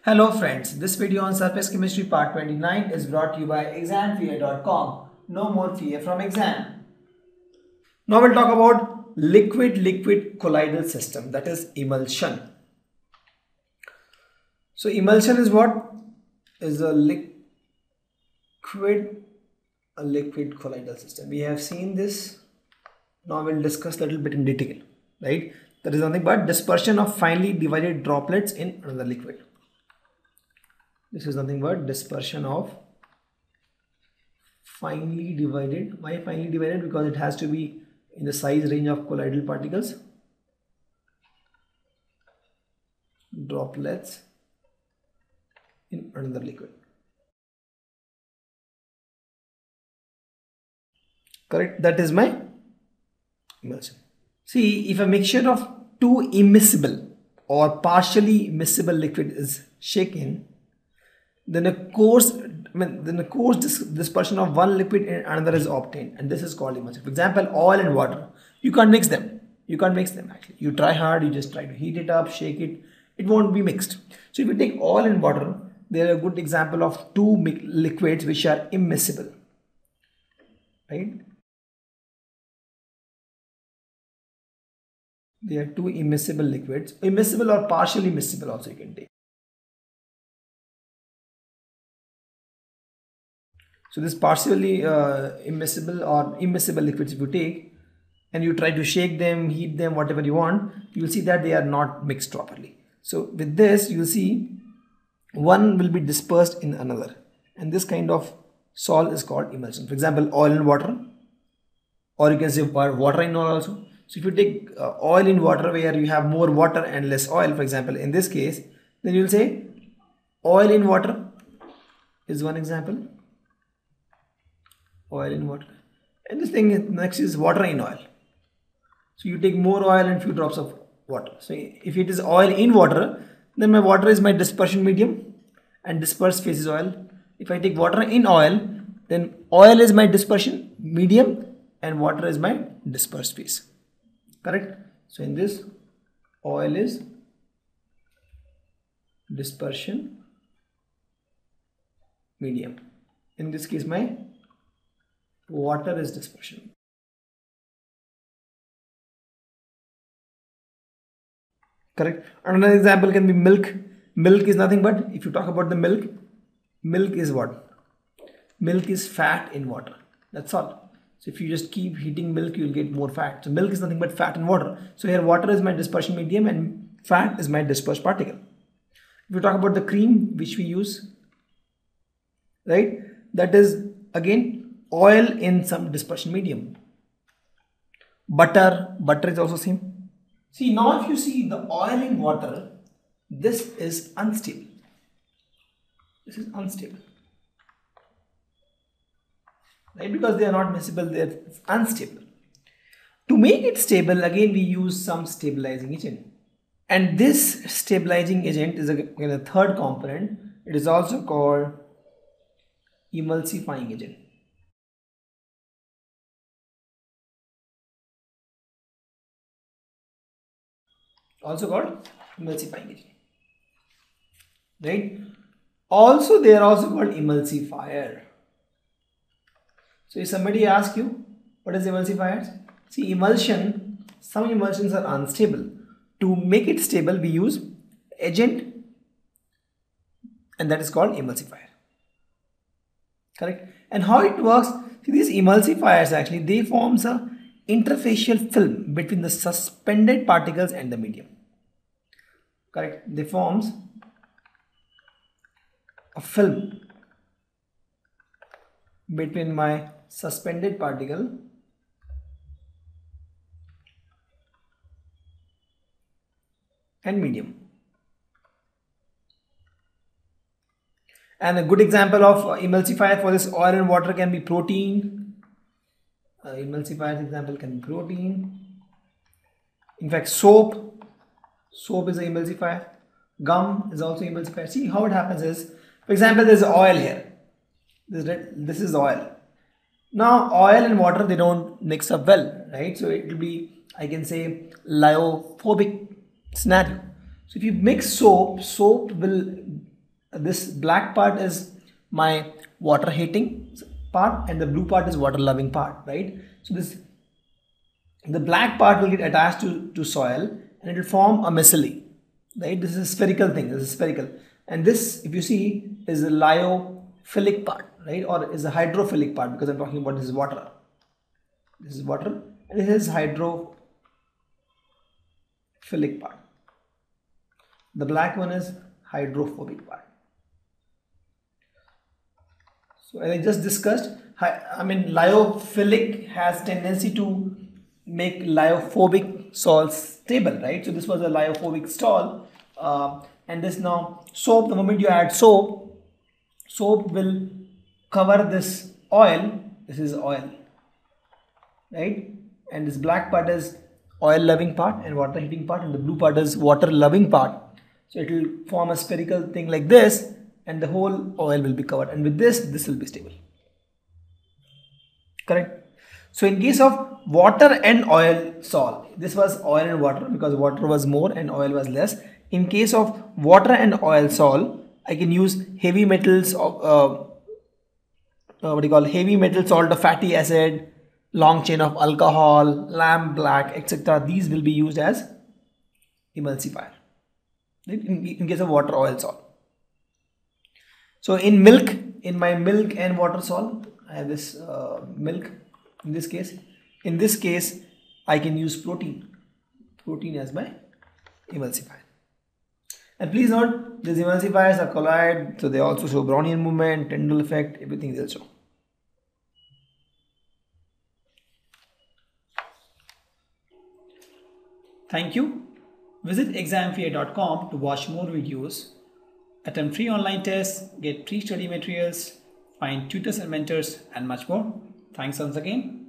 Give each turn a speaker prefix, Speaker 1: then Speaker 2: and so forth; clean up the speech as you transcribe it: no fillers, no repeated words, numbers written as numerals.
Speaker 1: Hello friends, this video on surface chemistry part 29 is brought to you by examfear.com. No more fear from exam. Now we'll talk about liquid-liquid colloidal system, that is emulsion. So emulsion is what? Is a liquid colloidal system. We have seen this. Now we'll discuss a little bit in detail, right? That is nothing but dispersion of finely divided droplets in another liquid. This is nothing but dispersion of finely divided. Why finely divided? Because it has to be in the size range of colloidal particles, droplets in another liquid. Correct? That is my emulsion. See, if a mixture of two immiscible or partially immiscible liquid is shaken, then a coarse dispersion of one liquid in another is obtained, and this is called emulsion. For example, oil and water, you can't mix them. You can't mix them actually. You try hard, you just try to heat it up, shake it, it won't be mixed. So if you take oil and water, they are a good example of two liquids which are immiscible, right? They are two immiscible liquids, immiscible or partially miscible also you can take. So this partially immiscible or immiscible liquids, if you take and you try to shake them, heat them, whatever you want, you will see that they are not mixed properly. So with this, you will see one will be dispersed in another, and this kind of sol is called emulsion. For example, oil and water, or you can say water in oil also. So if you take oil in water where you have more water and less oil, for example, in this case, then you will say oil in water is one example. Oil in water, and this thing next is water in oil. So you take more oil and few drops of water. So if it is oil in water, then my water is my dispersion medium and dispersed phase is oil. If I take water in oil, then oil is my dispersion medium and water is my dispersed phase. Correct? So in this, oil is dispersion medium. In this case, my water is dispersion. Correct. Another example can be milk. Milk is nothing but, if you talk about the milk, milk is what? Milk is fat in water. That's all. So if you just keep heating milk, you will get more fat. So milk is nothing but fat in water. So here water is my dispersion medium and fat is my dispersed particle. If you talk about the cream which we use, right, that is again oil in some dispersion medium. Butter is also same. See, now if you see the oil in water, this is unstable. This is unstable, right? Because they are not miscible, they are unstable. To make it stable, again we use some stabilizing agent, and this stabilizing agent is again a third component. It is also called emulsifying agent. Also called emulsifying agent, right? Also, they are also called emulsifier. So if somebody asks you what is emulsifiers, see, emulsion, some emulsions are unstable. To make it stable, we use agent, and that is called emulsifier. Correct? And how it works, see, these emulsifiers actually, they forms a interfacial film between the suspended particles and the medium. Correct? They forms a film between my suspended particle and medium. And a good example of emulsifier for this oil and water can be protein. Emulsifier example can be protein. In fact, soap is an emulsifier. Gum is also emulsifier. See how it happens is, for example, there is oil here. This is oil. Now oil and water, they don't mix up well, right? So it will be, I can say, lyophobic scenario. So if you mix soap will this black part is my water hating part and the blue part is water loving part, right? So the black part will get attached to soil and it will form a micelle, right? This is a spherical thing, this is spherical, and this, if you see, is the lyophilic part, right? Or is a hydrophilic part, because I'm talking about this is water. This is water and this is hydrophilic part. The black one is hydrophobic part. So as I just discussed, lyophilic has tendency to make lyophobic salts stable, right? So this was a lyophobic salt, and this now soap, the moment you add soap will cover this oil. This is oil, right? And this black part is oil loving part and water heating part, and the blue part is water loving part. So it will form a spherical thing like this, and the whole oil will be covered, and with this will be stable. Correct? So in case of water and oil salt, this was oil and water because water was more and oil was less. In case of water and oil salt, I can use heavy metals of heavy metal salt of fatty acid, long chain of alcohol, lamp black, etc. These will be used as emulsifier, right? In case of water, oil, salt. So in milk, in my milk and water salt, I have this milk. In this case, I can use protein as my emulsifier. And please note, these emulsifiers are colloid, so they also show Brownian movement, Tyndall effect, everything they'll show.
Speaker 2: Thank you. Visit examfear.com to watch more videos, attempt free online tests, get free study materials, find tutors and mentors, and much more. Thanks once again.